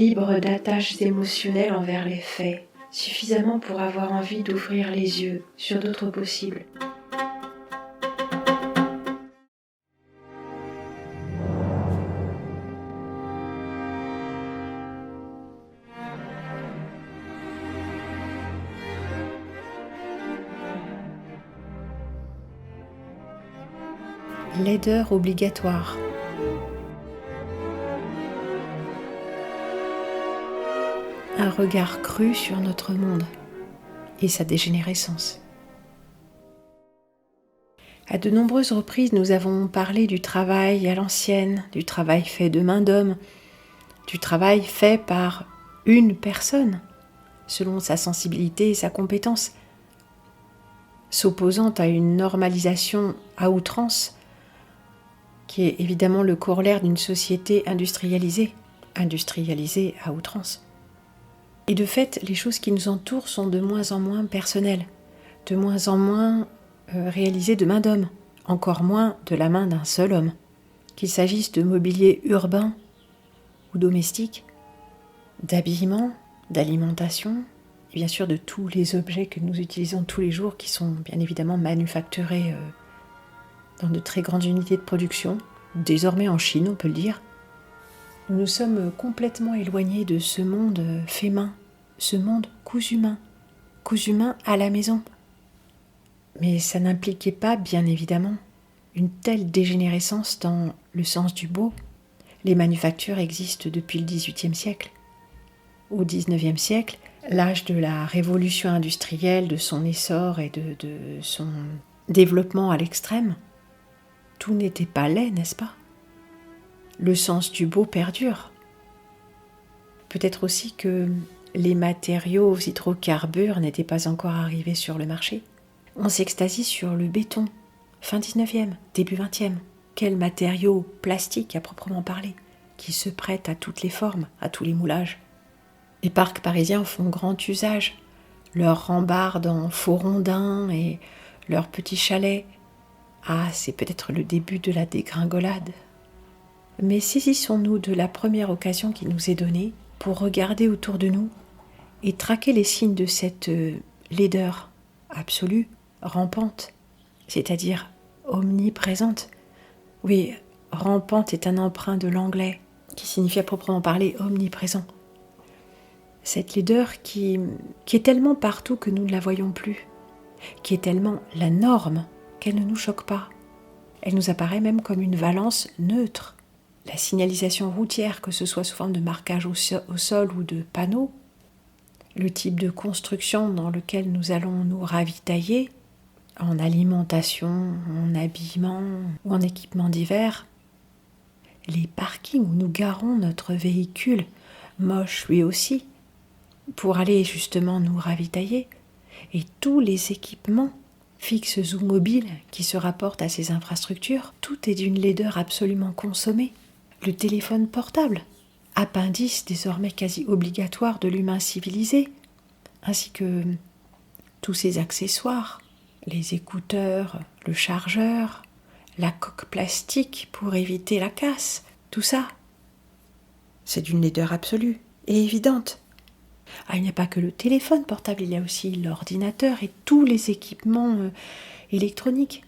libre d'attaches émotionnelles envers les faits, suffisamment pour avoir envie d'ouvrir les yeux sur d'autres possibles. Laideur obligatoire. Un regard cru sur notre monde et sa dégénérescence. À de nombreuses reprises, nous avons parlé du travail à l'ancienne, du travail fait de main d'homme, du travail fait par une personne, selon sa sensibilité et sa compétence, s'opposant à une normalisation à outrance, qui est évidemment le corollaire d'une société industrialisée à outrance. Et de fait, les choses qui nous entourent sont de moins en moins personnelles, de moins en moins réalisées de main d'homme, encore moins de la main d'un seul homme. Qu'il s'agisse de mobilier urbain ou domestique, d'habillement, d'alimentation, et bien sûr de tous les objets que nous utilisons tous les jours qui sont bien évidemment manufacturés dans de très grandes unités de production, désormais en Chine on peut le dire. Nous nous sommes complètement éloignés de ce monde fait main, ce monde cousu main à la maison. Mais ça n'impliquait pas, bien évidemment, une telle dégénérescence dans le sens du beau. Les manufactures existent depuis le XVIIIe siècle. Au XIXe siècle, l'âge de la révolution industrielle, de son essor et de son développement à l'extrême, tout n'était pas laid, n'est-ce pas ? Le sens du beau perdure. Peut-être aussi que les matériaux aux hydrocarbures n'étaient pas encore arrivés sur le marché. On s'extasie sur le béton, fin 19e, début 20e. Quel matériau plastique à proprement parler, qui se prête à toutes les formes, à tous les moulages. Les parcs parisiens font grand usage. Leurs rambardes en faux rondins et leurs petits chalets. Ah, c'est peut-être le début de la dégringolade. Mais saisissons-nous de la première occasion qui nous est donnée pour regarder autour de nous et traquer les signes de cette laideur absolue, rampante, c'est-à-dire omniprésente. Oui, rampante est un emprunt de l'anglais qui signifie à proprement parler omniprésent. Cette laideur qui est tellement partout que nous ne la voyons plus, qui est tellement la norme qu'elle ne nous choque pas. Elle nous apparaît même comme une valence neutre. La signalisation routière, que ce soit sous forme de marquage au sol ou de panneaux, le type de construction dans lequel nous allons nous ravitailler, en alimentation, en habillement ou en équipement divers, les parkings où nous garons notre véhicule, moche lui aussi, pour aller justement nous ravitailler, et tous les équipements fixes ou mobiles qui se rapportent à ces infrastructures, tout est d'une laideur absolument consommée. Le téléphone portable, appendice désormais quasi obligatoire de l'humain civilisé, ainsi que tous ses accessoires, les écouteurs, le chargeur, la coque plastique pour éviter la casse, tout ça, c'est d'une laideur absolue et évidente. Ah, il n'y a pas que le téléphone portable, il y a aussi l'ordinateur et tous les équipements électroniques.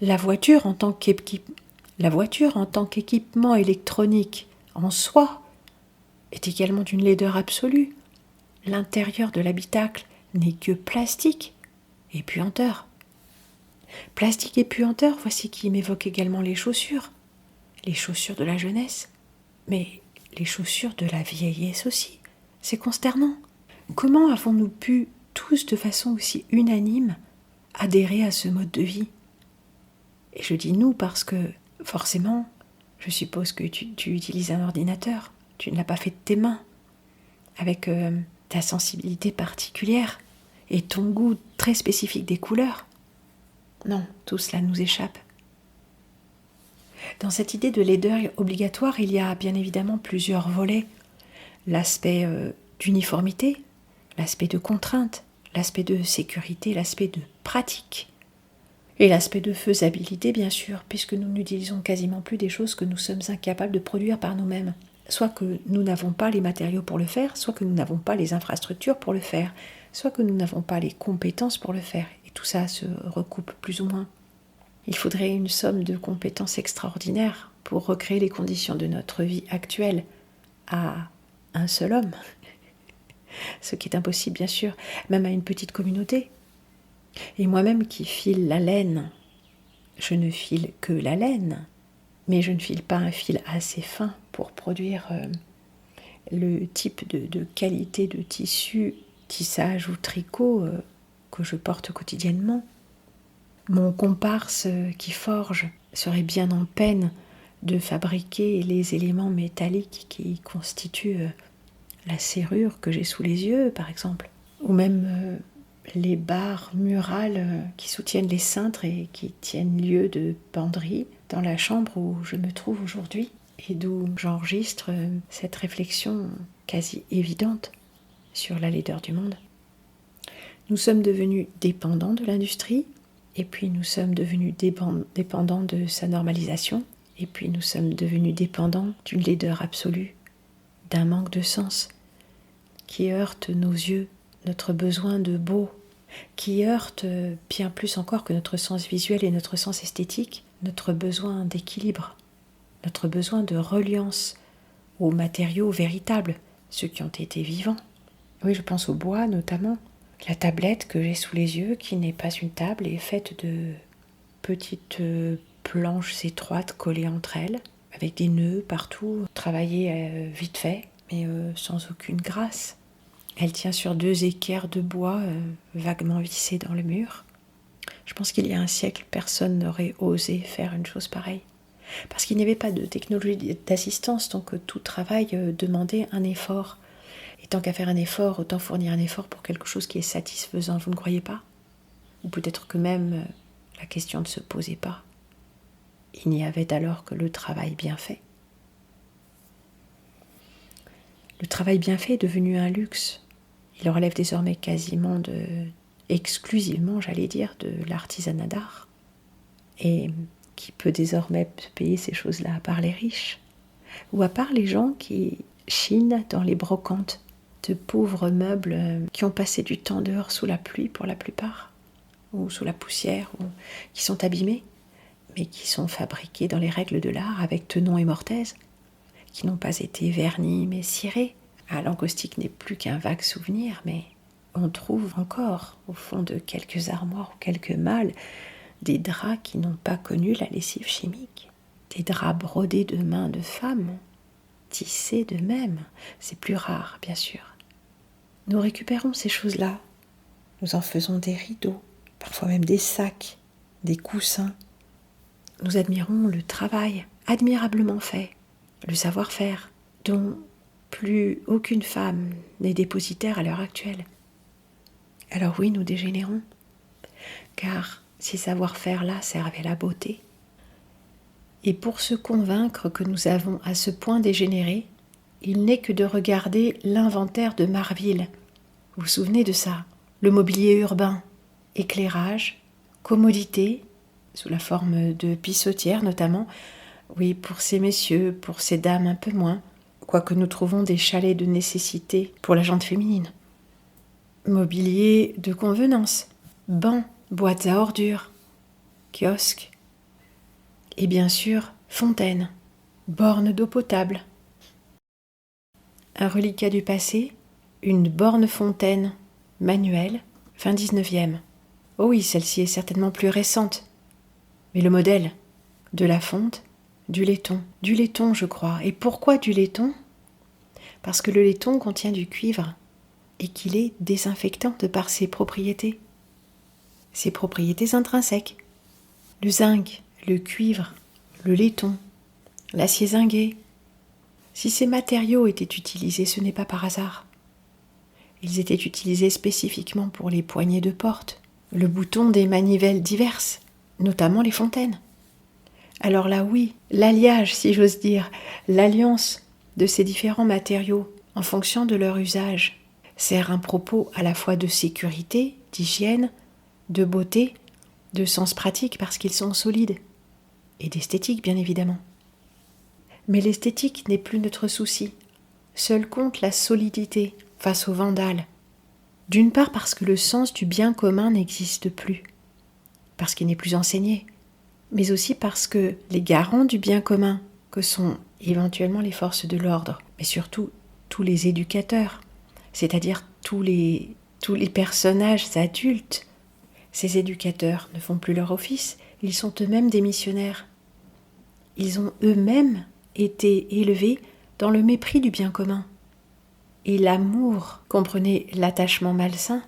La voiture en tant qu'équipement électronique en soi est également d'une laideur absolue. L'intérieur de l'habitacle n'est que plastique et puanteur. Plastique et puanteur, voici qui m'évoque également les chaussures de la jeunesse, mais les chaussures de la vieillesse aussi. C'est consternant. Comment avons-nous pu, tous de façon aussi unanime, adhérer à ce mode de vie ? Et je dis nous parce que, forcément, je suppose que tu utilises un ordinateur. Tu ne l'as pas fait de tes mains, avec ta sensibilité particulière et ton goût très spécifique des couleurs. Non, tout cela nous échappe. Dans cette idée de laideur obligatoire, il y a bien évidemment plusieurs volets. L'aspect d'uniformité, l'aspect de contrainte, l'aspect de sécurité, l'aspect de pratique. Et l'aspect de faisabilité, bien sûr, puisque nous n'utilisons quasiment plus des choses que nous sommes incapables de produire par nous-mêmes. soit que nous n'avons pas les matériaux pour le faire, soit que nous n'avons pas les infrastructures pour le faire, soit que nous n'avons pas les compétences pour le faire. Et tout ça se recoupe plus ou moins. Il faudrait une somme de compétences extraordinaires pour recréer les conditions de notre vie actuelle à un seul homme. Ce qui est impossible, bien sûr, même à une petite communauté. Et moi-même qui file la laine, je ne file que la laine, mais je ne file pas un fil assez fin pour produire le type de qualité de tissu, tissage ou tricot que je porte quotidiennement. Mon comparse qui forge serait bien en peine de fabriquer les éléments métalliques qui constituent la serrure que j'ai sous les yeux, par exemple, ou même les barres murales qui soutiennent les cintres et qui tiennent lieu de penderie dans la chambre où je me trouve aujourd'hui et d'où j'enregistre cette réflexion quasi évidente sur la laideur du monde. Nous sommes devenus dépendants de l'industrie, et puis nous sommes devenus dépendants de sa normalisation, et puis nous sommes devenus dépendants d'une laideur absolue, d'un manque de sens, qui heurte nos yeux, notre besoin de beau, qui heurte bien plus encore que notre sens visuel et notre sens esthétique, notre besoin d'équilibre, notre besoin de reliance aux matériaux véritables, ceux qui ont été vivants. Oui, je pense au bois notamment. La tablette que j'ai sous les yeux, qui n'est pas une table, est faite de petites planches étroites collées entre elles, avec des nœuds partout, travaillées vite fait, mais sans aucune grâce. Elle tient sur 2 équerres de bois vaguement vissés dans le mur. Je pense qu'il y a un siècle, personne n'aurait osé faire une chose pareille. Parce qu'il n'y avait pas de technologie d'assistance, donc tout travail demandait un effort. Et tant qu'à faire un effort, autant fournir un effort pour quelque chose qui est satisfaisant, vous ne croyez pas? Ou peut-être que même la question ne se posait pas. Il n'y avait alors que le travail bien fait. Le travail bien fait est devenu un luxe. Il relève désormais quasiment exclusivement, j'allais dire, de l'artisanat d'art. Et qui peut désormais payer ces choses-là à part les riches, ou à part les gens qui chinent dans les brocantes de pauvres meubles qui ont passé du temps dehors sous la pluie pour la plupart, ou sous la poussière, ou qui sont abîmés, mais qui sont fabriqués dans les règles de l'art avec tenons et mortaise, qui n'ont pas été vernis mais cirés. L'encaustique n'est plus qu'un vague souvenir, mais on trouve encore, au fond de quelques armoires ou quelques malles, des draps qui n'ont pas connu la lessive chimique, des draps brodés de mains de femmes, tissés de même. C'est plus rare, bien sûr. Nous récupérons ces choses-là, nous en faisons des rideaux, parfois même des sacs, des coussins. Nous admirons le travail admirablement fait, le savoir-faire, dont plus aucune femme n'est dépositaire à l'heure actuelle. Alors oui, nous dégénérons, car ces savoir-faire-là servaient la beauté. Et pour se convaincre que nous avons à ce point dégénéré, il n'est que de regarder l'inventaire de Marville. Vous vous souvenez de ça? Le mobilier urbain, éclairage, commodité, sous la forme de pissotières notamment, oui, pour ces messieurs, pour ces dames un peu moins, quoique nous trouvons des chalets de nécessité pour la gente féminine. Mobilier de convenance, bancs, boîtes à ordures, kiosques, et bien sûr, fontaines, bornes d'eau potable. Un reliquat du passé, une borne fontaine manuelle, fin 19e. Oh oui, celle-ci est certainement plus récente. Mais le modèle, de la fonte, du laiton. Du laiton, je crois. Et pourquoi du laiton? Parce que le laiton contient du cuivre et qu'il est désinfectant de par ses propriétés. Ses propriétés intrinsèques. Le zinc, le cuivre, le laiton, l'acier zingué. Si ces matériaux étaient utilisés, ce n'est pas par hasard. Ils étaient utilisés spécifiquement pour les poignées de porte, le bouton des manivelles diverses, notamment les fontaines. Alors là, oui, l'alliage, si j'ose dire, l'alliance de ces différents matériaux en fonction de leur usage sert un propos à la fois de sécurité, d'hygiène, de beauté, de sens pratique parce qu'ils sont solides, et d'esthétique bien évidemment. Mais l'esthétique n'est plus notre souci. Seul compte la solidité face aux vandales. D'une part parce que le sens du bien commun n'existe plus, parce qu'il n'est plus enseigné, mais aussi parce que les garants du bien commun, que sont éventuellement les forces de l'ordre, mais surtout tous les éducateurs, c'est-à-dire tous les personnages adultes, ces éducateurs ne font plus leur office, ils sont eux-mêmes des missionnaires. Ils ont eux-mêmes été élevés dans le mépris du bien commun. Et l'amour comprenait l'attachement malsain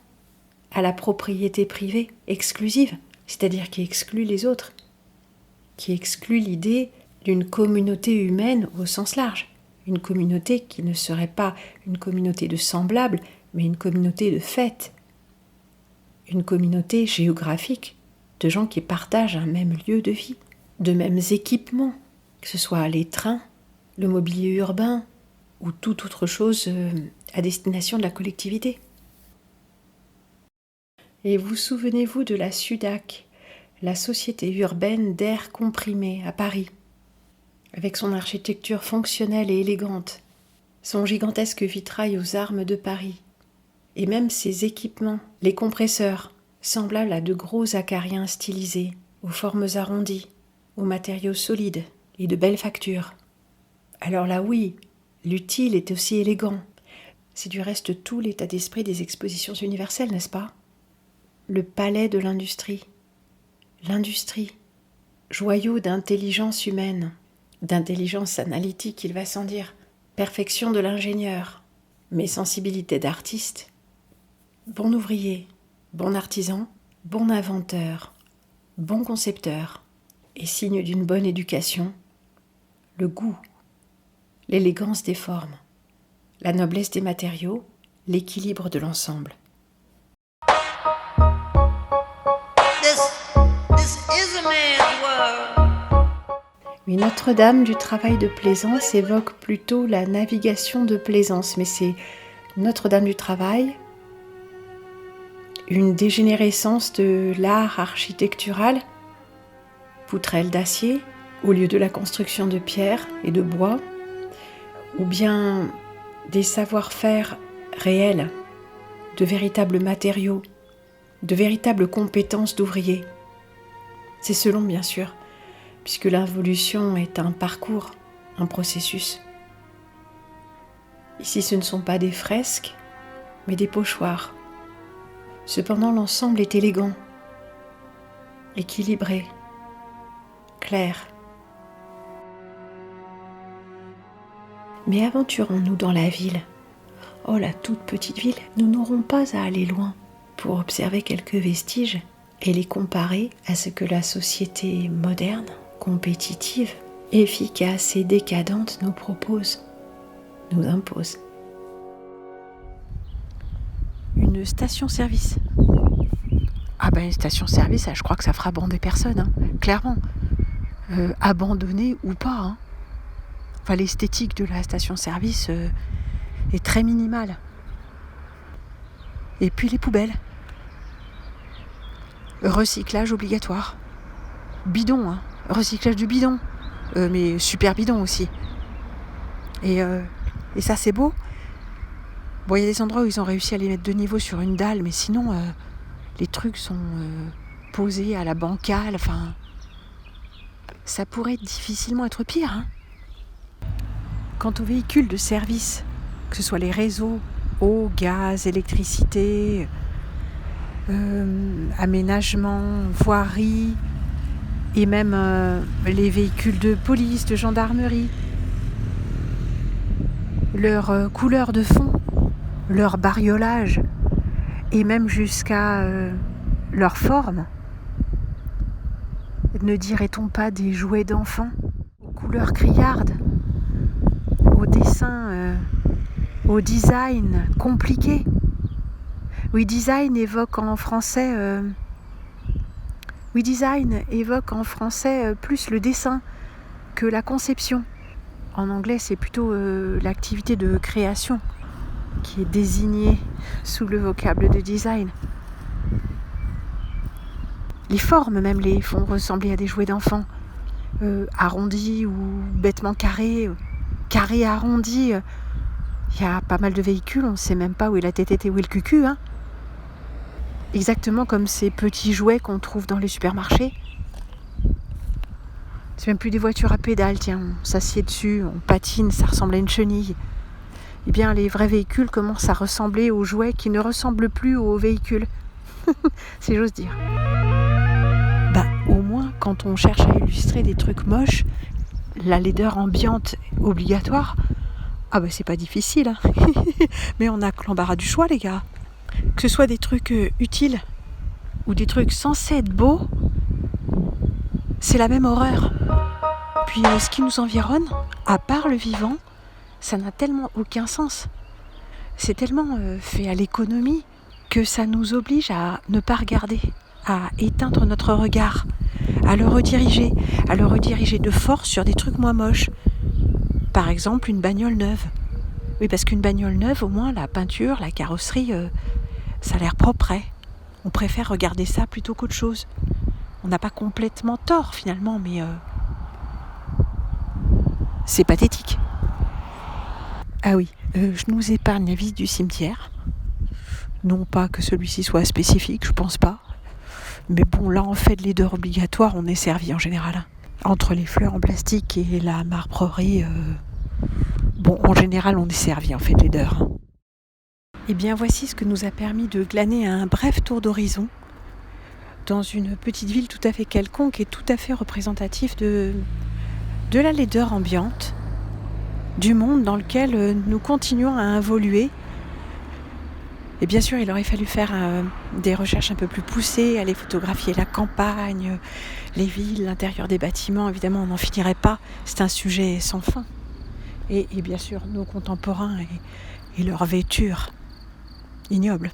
à la propriété privée, exclusive, c'est-à-dire qui exclut les autres, qui exclut l'idée d'une communauté humaine au sens large, une communauté qui ne serait pas une communauté de semblables, mais une communauté de fait, une communauté géographique de gens qui partagent un même lieu de vie, de mêmes équipements, que ce soit les trains, le mobilier urbain ou toute autre chose à destination de la collectivité. Et vous souvenez-vous de la SUDAC, la Société urbaine d'air comprimé à Paris, avec son architecture fonctionnelle et élégante, son gigantesque vitrail aux armes de Paris, et même ses équipements, les compresseurs, semblables à de gros acariens stylisés, aux formes arrondies, aux matériaux solides et de belles factures. Alors là oui, l'utile est aussi élégant. C'est du reste tout l'état d'esprit des expositions universelles, n'est-ce pas ? Le palais de l'industrie. L'industrie, joyau d'intelligence humaine, d'intelligence analytique, il va sans dire, perfection de l'ingénieur, mais sensibilité d'artiste. Bon ouvrier, bon artisan, bon inventeur, bon concepteur, et signe d'une bonne éducation, le goût, l'élégance des formes, la noblesse des matériaux, l'équilibre de l'ensemble. Oui, Notre-Dame du travail de Plaisance évoque plutôt la navigation de Plaisance, mais c'est Notre-Dame du travail, une dégénérescence de l'art architectural, poutrelles d'acier au lieu de la construction de pierre et de bois, ou bien des savoir-faire réels, de véritables matériaux, de véritables compétences d'ouvriers. C'est selon, bien sûr, puisque l'involution est un parcours, un processus. Ici, ce ne sont pas des fresques, mais des pochoirs. Cependant, l'ensemble est élégant, équilibré, clair. Mais aventurons-nous dans la ville. Oh, la toute petite ville, nous n'aurons pas à aller loin pour observer quelques vestiges et les comparer à ce que la société moderne, compétitive, efficace et décadente nous propose, nous impose. Une station-service. Ah ben une station-service, je crois que ça fera bander personne, hein, clairement. Abandonnée ou pas. Hein. Enfin, l'esthétique de la station-service est très minimale. Et puis les poubelles. Recyclage obligatoire. Bidon, hein. Recyclage du bidon. Mais super bidon aussi. Et ça, c'est beau. Bon, il y a des endroits où ils ont réussi à les mettre de niveau sur une dalle, mais sinon, les trucs sont posés à la bancale. Enfin, ça pourrait difficilement être pire. Hein. Quant aux véhicules de service, que ce soit les réseaux, eau, gaz, électricité, aménagement, voirie, et même les véhicules de police, de gendarmerie, leur couleur de fond, leur bariolage, et même jusqu'à leur forme. Ne dirait-on pas des jouets d'enfants, aux couleurs criardes, au dessin, au design compliqué. Oui, design évoque en français plus le dessin que la conception. En anglais, c'est plutôt l'activité de création qui est désignée sous le vocable de design. Les formes même les font ressembler à des jouets d'enfants. arrondi ou bêtement carré, carré arrondi. Il y a pas mal de véhicules, on ne sait même pas où est la TTT, où est le cucu. Hein. Exactement comme ces petits jouets qu'on trouve dans les supermarchés. C'est même plus des voitures à pédales, tiens, on s'assied dessus, on patine, ça ressemble à une chenille. Eh bien, les vrais véhicules commencent à ressembler aux jouets qui ne ressemblent plus aux véhicules. Si j'ose dire. Au moins, quand on cherche à illustrer des trucs moches, la laideur ambiante obligatoire, c'est pas difficile. Hein. Mais on a que l'embarras du choix, les gars. Que ce soit des trucs utiles ou des trucs censés être beaux, c'est la même horreur. Puis ce qui nous environne, à part le vivant, ça n'a tellement aucun sens. C'est tellement fait à l'économie que ça nous oblige à ne pas regarder, à éteindre notre regard, à le rediriger de force sur des trucs moins moches. Par exemple, une bagnole neuve. Oui, parce qu'une bagnole neuve, au moins, la peinture, la carrosserie, ça a l'air propre. On préfère regarder ça plutôt qu'autre chose. On n'a pas complètement tort, finalement, mais c'est pathétique. Ah oui, je nous épargne la visite du cimetière. Non pas que celui-ci soit spécifique, je pense pas. Mais bon, là, en fait, de laideur obligatoire, on est servi en général. Entre les fleurs en plastique et la marbrerie, en général, on est servi, en fait, de laideur. Et bien, voici ce que nous a permis de glaner un bref tour d'horizon dans une petite ville tout à fait quelconque et tout à fait représentative de la laideur ambiante, du monde dans lequel nous continuons à évoluer. Et bien sûr, il aurait fallu faire des recherches un peu plus poussées, aller photographier la campagne, les villes, l'intérieur des bâtiments. Évidemment, on n'en finirait pas. C'est un sujet sans fin. Et bien sûr, nos contemporains et leur vêture ignoble.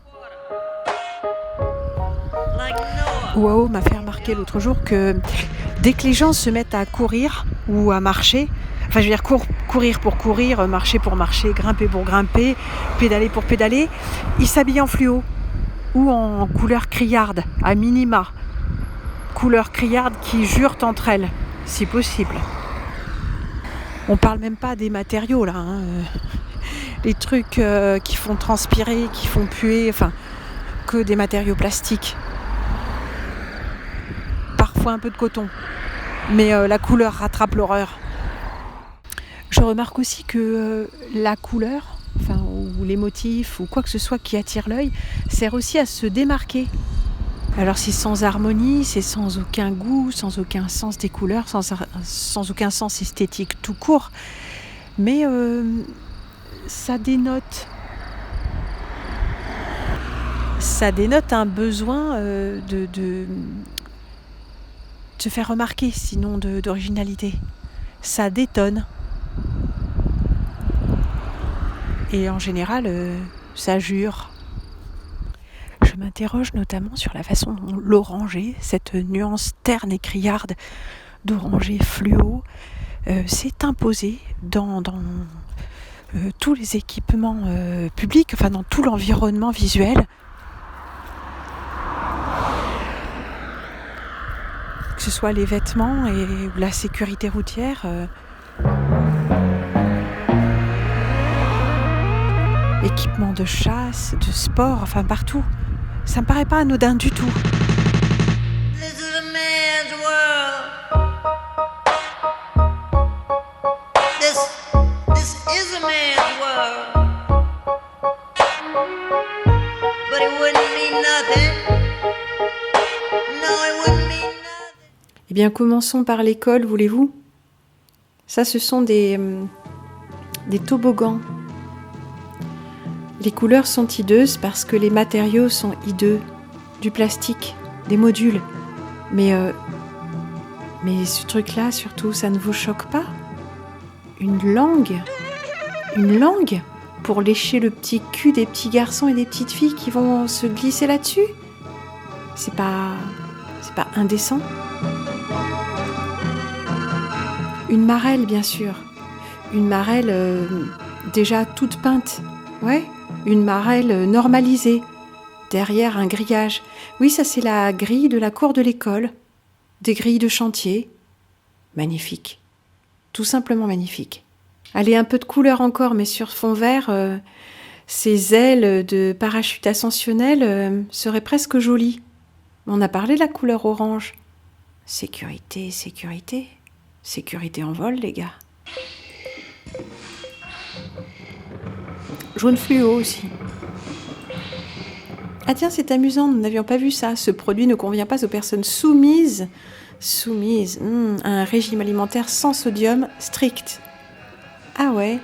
Wow m'a fait remarquer l'autre jour que dès que les gens se mettent à courir ou à marcher, enfin je veux dire courir pour courir, marcher pour marcher, grimper pour grimper, pédaler pour pédaler, ils s'habillent en fluo ou en couleur criarde, à minima. Couleur criarde qui jurent entre elles, si possible. On parle même pas des matériaux là, les trucs qui font transpirer, qui font puer, que des matériaux plastiques. Parfois un peu de coton, mais la couleur rattrape l'horreur. Je remarque aussi que la couleur, ou les motifs, ou quoi que ce soit qui attire l'œil, sert aussi à se démarquer. Alors c'est sans harmonie, c'est sans aucun goût, sans aucun sens des couleurs, sans aucun sens esthétique tout court, mais ça dénote un besoin de se faire remarquer, sinon d'originalité. Ça détonne. Et en général, ça jure. Je m'interroge notamment sur la façon dont l'orangé, cette nuance terne et criarde d'orangé fluo, s'est imposée dans tous les équipements publics, dans tout l'environnement visuel. Que ce soit les vêtements ou la sécurité routière. Équipements de chasse, de sport, partout. Ça me paraît pas anodin du tout. This is a man's world. This is a man's world. But it wouldn't mean nothing. No, it wouldn't mean nothing. Eh bien, commençons par l'école, voulez-vous ? Ça, ce sont des toboggans. Les couleurs sont hideuses parce que les matériaux sont hideux, du plastique, des modules. Mais ce truc-là, surtout, ça ne vous choque pas ? Une langue pour lécher le petit cul des petits garçons et des petites filles qui vont se glisser là-dessus ? C'est pas indécent. Une marelle, bien sûr. Une marelle déjà toute peinte. Ouais. Une marelle normalisée, derrière un grillage. Oui, ça c'est la grille de la cour de l'école, des grilles de chantier. magnifique. Tout simplement magnifique. Allez, un peu de couleur encore, mais sur fond vert, ces ailes de parachute ascensionnel seraient presque jolies. On a parlé de la couleur orange. Sécurité, sécurité. Sécurité en vol, les gars. Jaune fluo aussi. Ah tiens, c'est amusant, nous n'avions pas vu ça. Ce produit ne convient pas aux personnes soumises à un régime alimentaire sans sodium strict. Ah ouais.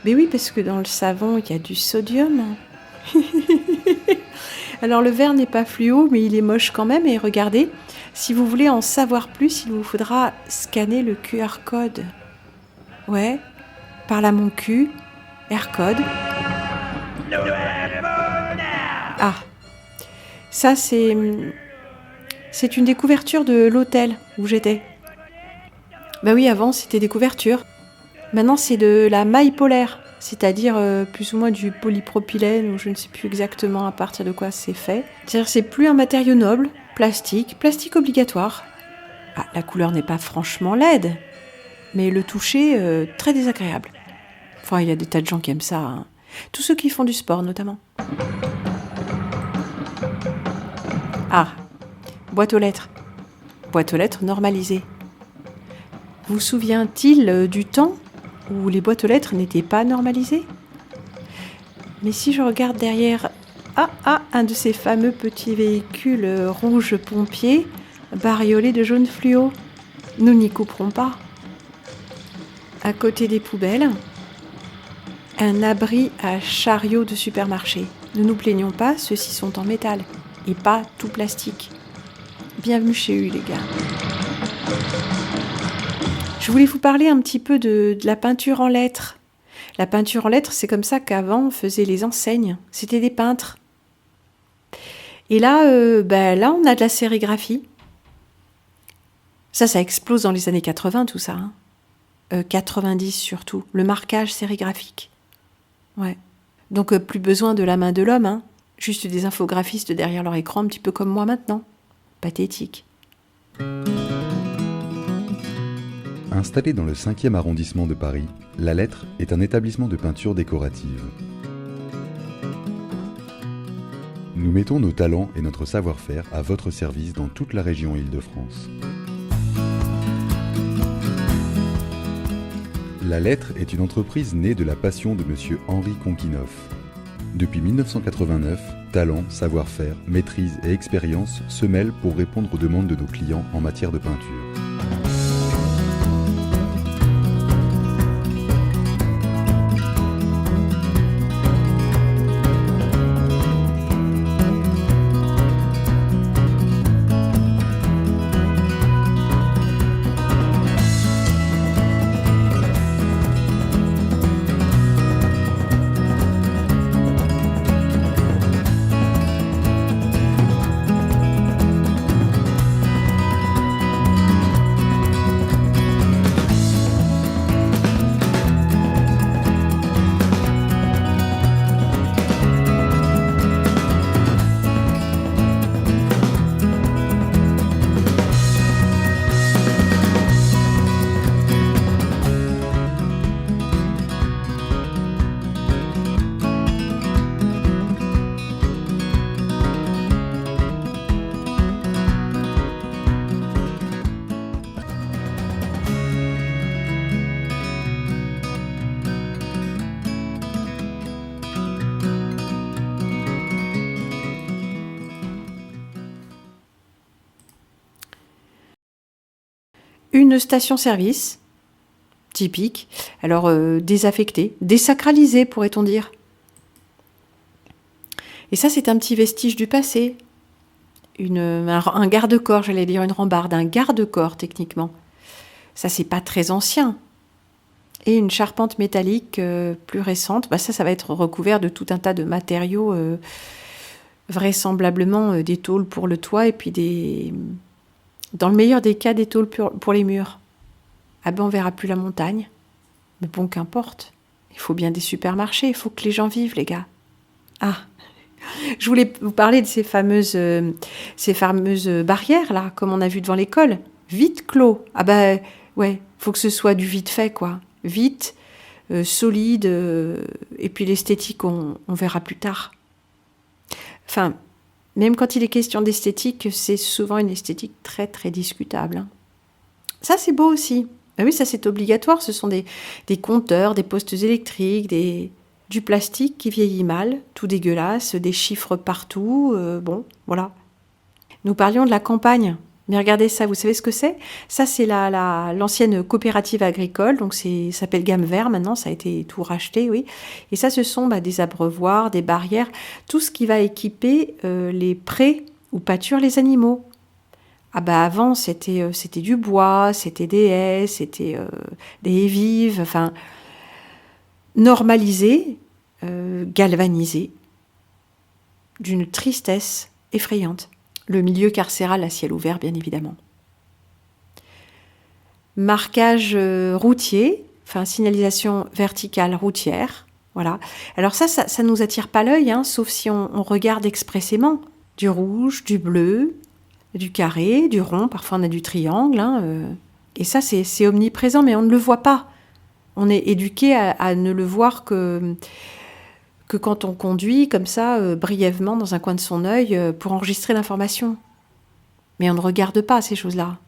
Mais oui, parce que dans le savon, il y a du sodium. Alors le verre n'est pas fluo, mais il est moche quand même. Et regardez, si vous voulez en savoir plus, il vous faudra scanner le QR code. Ouais, par là mon cul, QR code. Ah, ça c'est une des couvertures de l'hôtel où j'étais. Bah oui, avant c'était des couvertures. Maintenant c'est de la maille polaire, c'est-à-dire plus ou moins du polypropylène, ou je ne sais plus exactement à partir de quoi c'est fait. C'est-à-dire c'est plus un matériau noble, plastique obligatoire. Ah, la couleur n'est pas franchement laide, mais le toucher très désagréable. Enfin, il y a des tas de gens qui aiment ça, hein. Tous ceux qui font du sport notamment. Ah, boîte aux lettres. Boîte aux lettres normalisée. Vous souvient-il du temps où les boîtes aux lettres n'étaient pas normalisées ? Mais si je regarde derrière, un de ces fameux petits véhicules rouges pompiers, bariolés de jaune fluo, nous n'y couperons pas. À côté des poubelles, un abri à chariot de supermarché. Ne nous plaignons pas, ceux-ci sont en métal et pas tout plastique. Bienvenue chez eux, les gars. Je voulais vous parler un petit peu de la peinture en lettres. La peinture en lettres, c'est comme ça qu'avant on faisait les enseignes. C'était des peintres. Et là, là, on a de la sérigraphie. Ça explose dans les années 80, tout ça. 90 surtout. Le marquage sérigraphique. Ouais. Donc, plus besoin de la main de l'homme, hein. Juste des infographistes derrière leur écran, un petit peu comme moi maintenant. Pathétique. Installé dans le 5e arrondissement de Paris, La Lettre est un établissement de peinture décorative. Nous mettons nos talents et notre savoir-faire à votre service dans toute la région Île-de-France. La Lettre est une entreprise née de la passion de M. Henri Conquinoff. Depuis 1989, talent, savoir-faire, maîtrise et expérience se mêlent pour répondre aux demandes de nos clients en matière de peinture. Une station-service, typique, alors désaffectée, désacralisée pourrait-on dire. Et ça c'est un petit vestige du passé, un garde-corps, j'allais dire une rambarde, un garde-corps techniquement. Ça c'est pas très ancien. Et une charpente métallique plus récente, ça va être recouvert de tout un tas de matériaux, vraisemblablement des tôles pour le toit et puis dans le meilleur des cas, des tôles pour les murs. Ah ben on verra plus la montagne. Mais bon, qu'importe. Il faut bien des supermarchés, il faut que les gens vivent, les gars. Ah, je voulais vous parler de ces fameuses barrières, là, comme on a vu devant l'école. Vite clos. Ah ben, Ouais, faut que ce soit du vite fait, quoi. Vite, solide, et puis l'esthétique, on verra plus tard. Enfin, même quand il est question d'esthétique, c'est souvent une esthétique très très discutable. Hein. Ça, c'est beau aussi. Ben oui, ça c'est obligatoire. Ce sont des compteurs, des postes électriques, du plastique qui vieillit mal, tout dégueulasse, des chiffres partout. Bon, voilà. Nous parlions de la campagne. Mais regardez ça, vous savez ce que c'est? Ça, c'est l'ancienne coopérative agricole, donc ça s'appelle Gamme Vert maintenant, ça a été tout racheté, oui. Et ça, ce sont des abreuvoirs, des barrières, tout ce qui va équiper les prés où pâturent les animaux. Ah avant, c'était du bois, c'était des haies, c'était des haies vives, enfin, normalisé, galvanisé, d'une tristesse effrayante. Le milieu carcéral à ciel ouvert, bien évidemment. Marquage routier, enfin signalisation verticale routière, voilà. Alors ça nous attire pas l'œil, hein, sauf si on regarde expressément. Du rouge, du bleu, du carré, du rond, parfois on a du triangle, hein, et ça c'est omniprésent, mais on ne le voit pas. On est éduqué à ne le voir que quand on conduit comme ça, brièvement dans un coin de son œil, pour enregistrer l'information. Mais on ne regarde pas ces choses-là.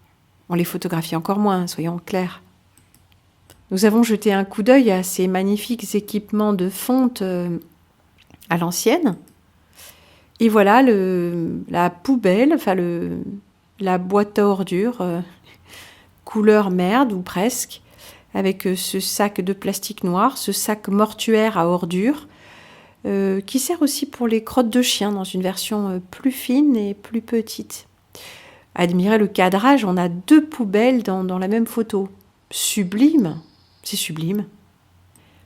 On les photographie encore moins, soyons clairs. Nous avons jeté un coup d'œil à ces magnifiques équipements de fonte à l'ancienne. Et voilà la poubelle, enfin la boîte à ordures, couleur merde ou presque, avec ce sac de plastique noir, ce sac mortuaire à ordures, qui sert aussi pour les crottes de chien dans une version plus fine et plus petite. Admirez le cadrage, on a 2 poubelles dans la même photo. Sublime, c'est sublime.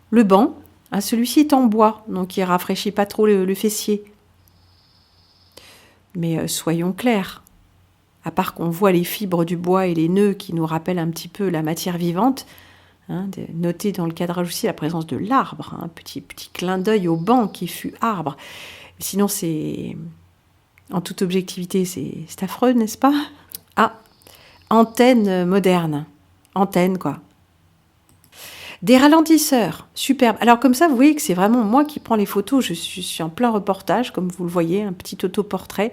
Le banc, celui-ci est en bois, donc il rafraîchit pas trop le fessier. Mais soyons clairs, à part qu'on voit les fibres du bois et les nœuds qui nous rappellent un petit peu la matière vivante, notez dans le cadrage aussi la présence de l'arbre, un petit clin d'œil au banc qui fut arbre. Sinon, c'est... En toute objectivité, c'est affreux, n'est-ce pas? Ah, antenne moderne. Antenne, quoi. Des ralentisseurs, superbe. Alors comme ça, vous voyez que c'est vraiment moi qui prends les photos. Je suis en plein reportage, comme vous le voyez, un petit autoportrait.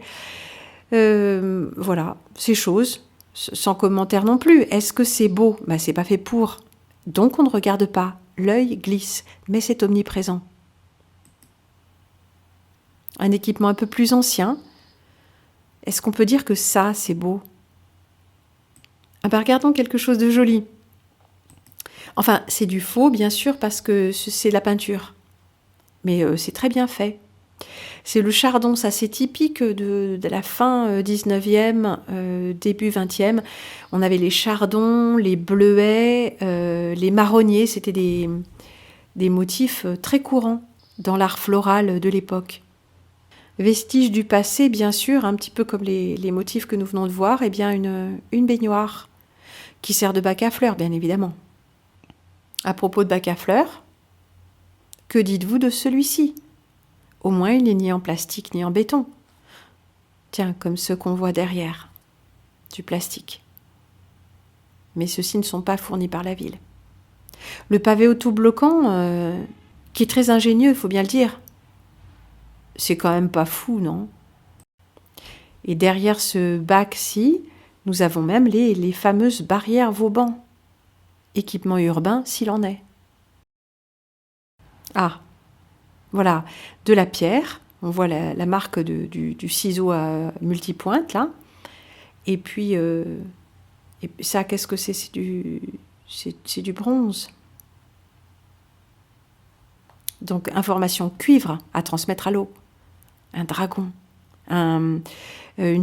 Voilà, ces choses, sans commentaire non plus. Est-ce que c'est beau? C'est pas fait pour. Donc on ne regarde pas. L'œil glisse, mais c'est omniprésent. Un équipement un peu plus ancien. Est-ce qu'on peut dire que ça, c'est beau? Regardons quelque chose de joli. Enfin, c'est du faux, bien sûr, parce que c'est de la peinture. Mais c'est très bien fait. C'est le chardon, ça c'est typique de la fin 19e, début 20e. On avait les chardons, les bleuets, les marronniers, c'était des motifs très courants dans l'art floral de l'époque. Vestige du passé, bien sûr, un petit peu comme les motifs que nous venons de voir, eh bien une baignoire qui sert de bac à fleurs, bien évidemment. À propos de bac à fleurs, que dites-vous de celui-ci? Au moins, il n'est ni en plastique ni en béton. Tiens, comme ceux qu'on voit derrière, du plastique. Mais ceux-ci ne sont pas fournis par la ville. Le pavé autobloquant, qui est très ingénieux, il faut bien le dire. C'est quand même pas fou, non? Et derrière ce bac-ci, nous avons même les fameuses barrières Vauban. Équipement urbain, s'il en est. Ah, voilà, de la pierre. On voit la marque du ciseau à multipointe, là. Et puis, ça, qu'est-ce que c'est? C'est du bronze. Donc, information cuivre à transmettre à l'eau. Un dragon. Une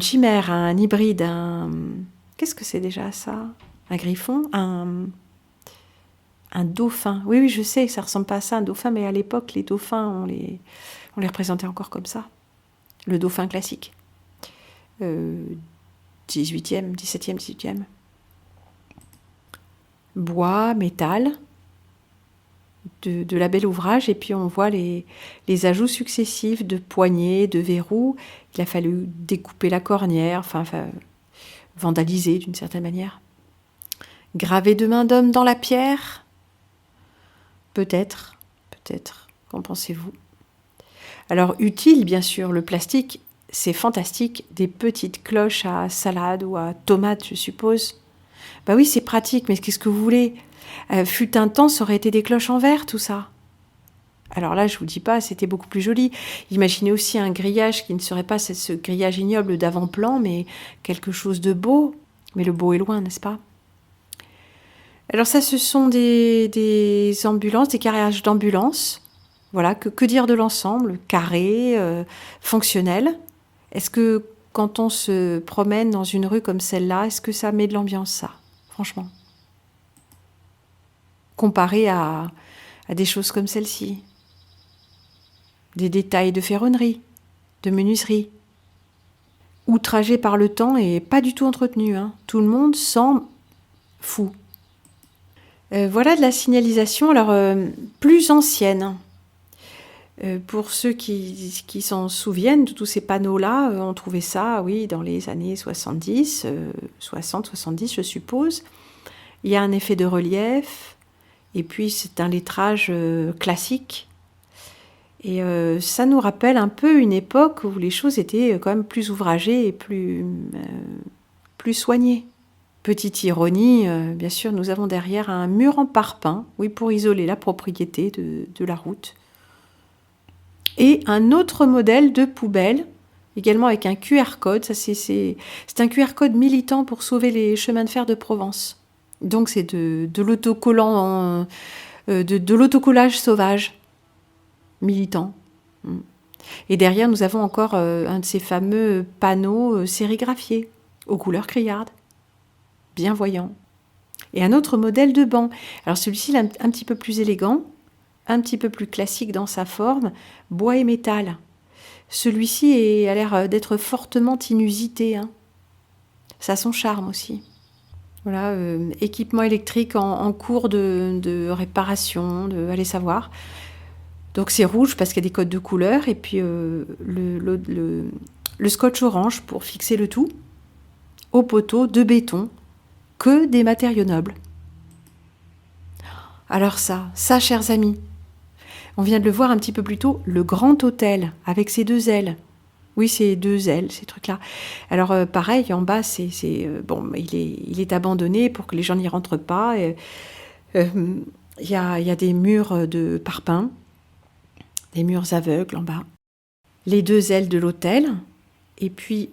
chimère, un hybride, Qu'est-ce que c'est déjà, ça? Un griffon? Un dauphin. Oui, je sais, ça ressemble pas à ça, un dauphin, mais à l'époque, les dauphins, on les représentait encore comme ça. Le dauphin classique. 18e, 17e, 18e. Bois, métal, de la belle ouvrage, et puis on voit les ajouts successifs de poignées, de verrous. Il a fallu découper la cornière, enfin vandaliser d'une certaine manière. Gravé de main d'homme dans la pierre? Peut-être, peut-être. Qu'en pensez-vous? Alors, utile, bien sûr, le plastique, c'est fantastique. Des petites cloches à salade ou à tomate, je suppose. Bah oui, c'est pratique, mais qu'est-ce que vous voulez? Fut un temps, ça aurait été des cloches en verre, tout ça. Alors là, je vous dis pas, c'était beaucoup plus joli. Imaginez aussi un grillage qui ne serait pas ce grillage ignoble d'avant-plan, mais quelque chose de beau. Mais le beau est loin, n'est-ce pas? Alors ça, ce sont des ambulances, des carriages d'ambulances. Voilà, que dire de l'ensemble? Carré, fonctionnel. Est-ce que quand on se promène dans une rue comme celle-là, est-ce que ça met de l'ambiance, ça? Franchement. Comparé à des choses comme celle-ci. Des détails de ferronnerie, de menuiserie. Outragé par le temps et pas du tout entretenu. Hein. Tout le monde semble fou. Voilà de la signalisation, alors plus ancienne. Pour ceux qui s'en souviennent de tous ces panneaux-là, on trouvait ça, oui, dans les années 70, 60-70, je suppose. Il y a un effet de relief, et puis c'est un lettrage classique. Et ça nous rappelle un peu une époque où les choses étaient quand même plus ouvragées et plus soignées. Petite ironie, bien sûr, nous avons derrière un mur en parpaing, oui, pour isoler la propriété de la route. Et un autre modèle de poubelle, également avec un QR code. Ça, c'est un QR code militant pour sauver les chemins de fer de Provence. Donc c'est de l'autocollant, de l'autocollage sauvage, militant. Et derrière, nous avons encore un de ces fameux panneaux sérigraphiés, aux couleurs criardes, bien voyants. Et un autre modèle de banc. Alors celui-ci, il est un petit peu plus élégant, un petit peu plus classique dans sa forme, bois et métal. Celui-ci a l'air d'être fortement inusité. Hein. Ça a son charme aussi. Voilà, équipement électrique en cours de réparation, allez savoir. Donc c'est rouge parce qu'il y a des codes de couleur, et puis le scotch orange pour fixer le tout, au poteau de béton, que des matériaux nobles. Alors ça, chers amis, on vient de le voir un petit peu plus tôt, le grand hôtel avec ses 2 ailes. Oui, ces 2 ailes, ces trucs-là. Alors pareil, en bas, bon, il est abandonné pour que les gens n'y rentrent pas. Il y a des murs de parpaing, des murs aveugles en bas. Les 2 ailes de l'hôtel, et puis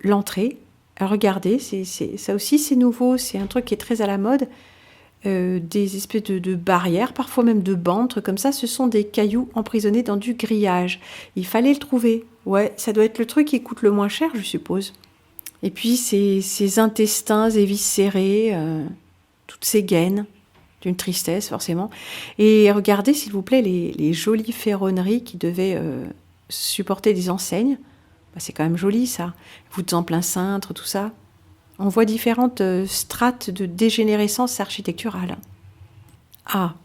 l'entrée. Alors regardez, ça aussi c'est nouveau, c'est un truc qui est très à la mode. Des espèces de barrières, parfois même de bandes, comme ça, ce sont des cailloux emprisonnés dans du grillage. Il fallait le trouver. Ouais, ça doit être le truc qui coûte le moins cher, je suppose. Et puis ces intestins éviscérés, toutes ces gaines, d'une tristesse forcément. Et regardez, s'il vous plaît, les jolies ferronneries qui devaient supporter des enseignes. Bah, c'est quand même joli, ça. Voûtes en plein cintre, tout ça. On voit différentes strates de dégénérescence architecturale. Ah,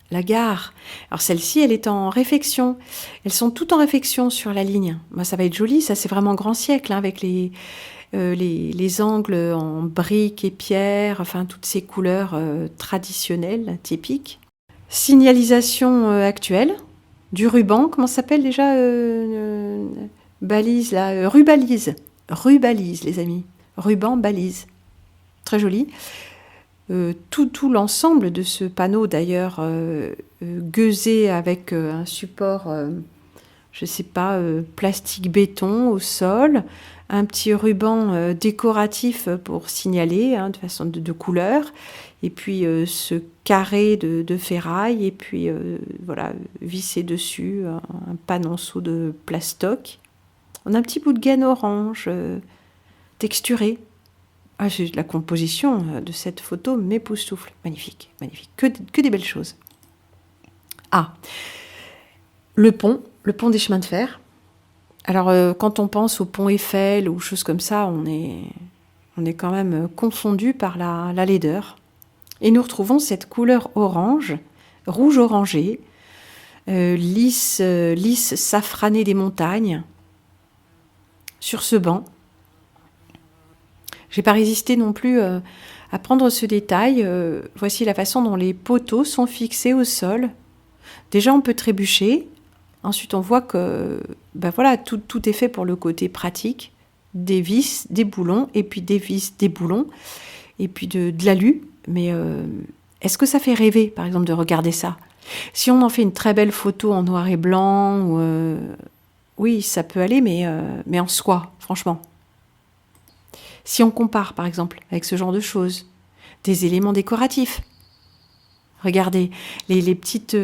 la gare. Alors celle-ci, elle est en réfection. Elles sont toutes en réfection sur la ligne. Bah, ça va être joli, ça c'est vraiment grand siècle, hein, avec les angles en briques et pierres, enfin toutes ces couleurs traditionnelles, typiques. Signalisation actuelle, du ruban, comment ça s'appelle déjà balise, là, rubalise. Rubalise, les amis. Ruban, balise. Très joli. Tout l'ensemble de ce panneau, d'ailleurs, gueusé avec un support, je ne sais pas, plastique béton au sol, un petit ruban décoratif pour signaler, hein, de façon de couleur, et puis ce carré de ferraille, et puis voilà, vissé dessus un panonceau de plastoc. On a un petit bout de gaine orange, texturé. Ah, la composition de cette photo m'époustoufle. Magnifique, magnifique. Que des belles choses. Ah, le pont des chemins de fer. Alors, quand on pense au pont Eiffel ou choses comme ça, on est quand même confondu par la laideur. Et nous retrouvons cette couleur orange, rouge orangé, lisse safranée des montagnes, sur ce banc. J'ai pas résisté non plus à prendre ce détail. Voici la façon dont les poteaux sont fixés au sol. Déjà, on peut trébucher. Ensuite, on voit que voilà, tout est fait pour le côté pratique. Des vis, des boulons, et puis des vis, des boulons, et puis de l'alu. Mais est-ce que ça fait rêver, par exemple, de regarder ça ? Si on en fait une très belle photo en noir et blanc, oui, ça peut aller, mais en soi, franchement. Si on compare, par exemple, avec ce genre de choses, des éléments décoratifs. Regardez, les petites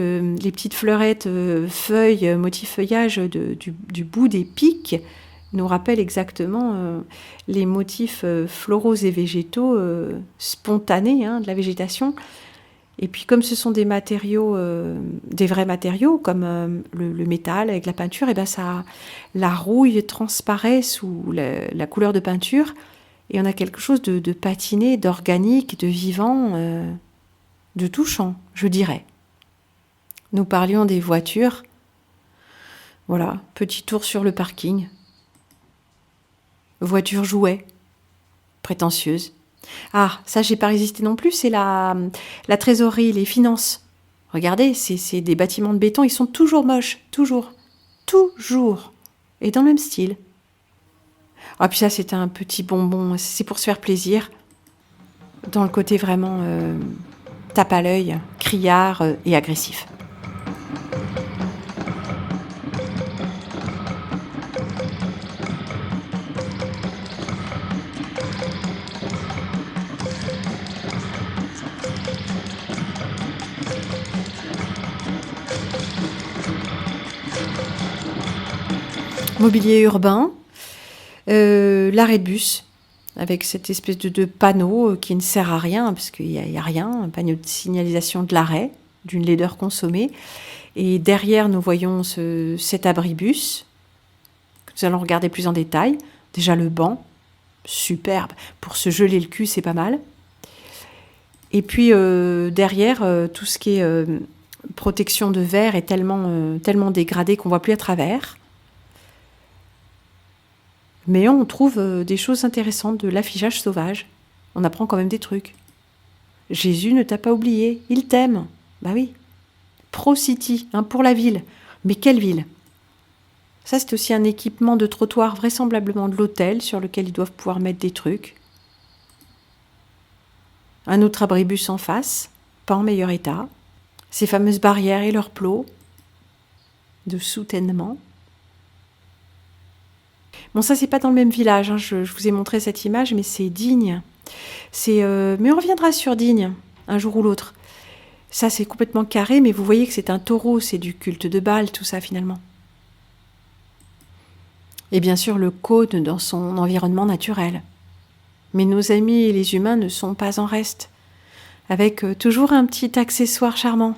fleurettes, feuilles, motifs feuillage du bout des pics nous rappellent exactement les motifs floraux et végétaux spontanés de la végétation. Et puis comme ce sont des matériaux, des vrais matériaux, comme le métal avec la peinture, et la rouille transparaît sous la couleur de peinture, et on a quelque chose de patiné, d'organique, de vivant, de touchant, je dirais. Nous parlions des voitures. Voilà, petit tour sur le parking. Voiture jouet, prétentieuse. Ah, ça, j'ai pas résisté non plus, c'est la trésorerie, les finances. Regardez, c'est des bâtiments de béton, ils sont toujours moches, toujours. Et dans le même style. Ah, puis ça, c'est un petit bonbon, c'est pour se faire plaisir. Dans le côté vraiment tape à l'œil, criard et agressif. Mobilier urbain, l'arrêt de bus, avec cette espèce de panneau qui ne sert à rien, parce qu'il n'y a rien, un panneau de signalisation de l'arrêt, d'une laideur consommée. Et derrière, nous voyons cet abribus, que nous allons regarder plus en détail. Déjà le banc, superbe, pour se geler le cul, c'est pas mal. Et puis derrière, tout ce qui est protection de verre est tellement dégradé qu'on ne voit plus à travers. Mais on trouve des choses intéressantes, de l'affichage sauvage. On apprend quand même des trucs. Jésus ne t'a pas oublié, il t'aime. Bah oui. Pro-City, pour la ville. Mais quelle ville ? Ça, c'est aussi un équipement de trottoir, vraisemblablement de l'hôtel, sur lequel ils doivent pouvoir mettre des trucs. Un autre abribus en face, pas en meilleur état. Ces fameuses barrières et leurs plots de soutènement. Bon, ça, c'est pas dans le même village. Je vous ai montré cette image, mais c'est Digne. Mais on reviendra sur Digne, un jour ou l'autre. Ça, c'est complètement carré, mais vous voyez que c'est un taureau, c'est du culte de Baal, tout ça, finalement. Et bien sûr, le cône dans son environnement naturel. Mais nos amis les humains ne sont pas en reste, avec toujours un petit accessoire charmant.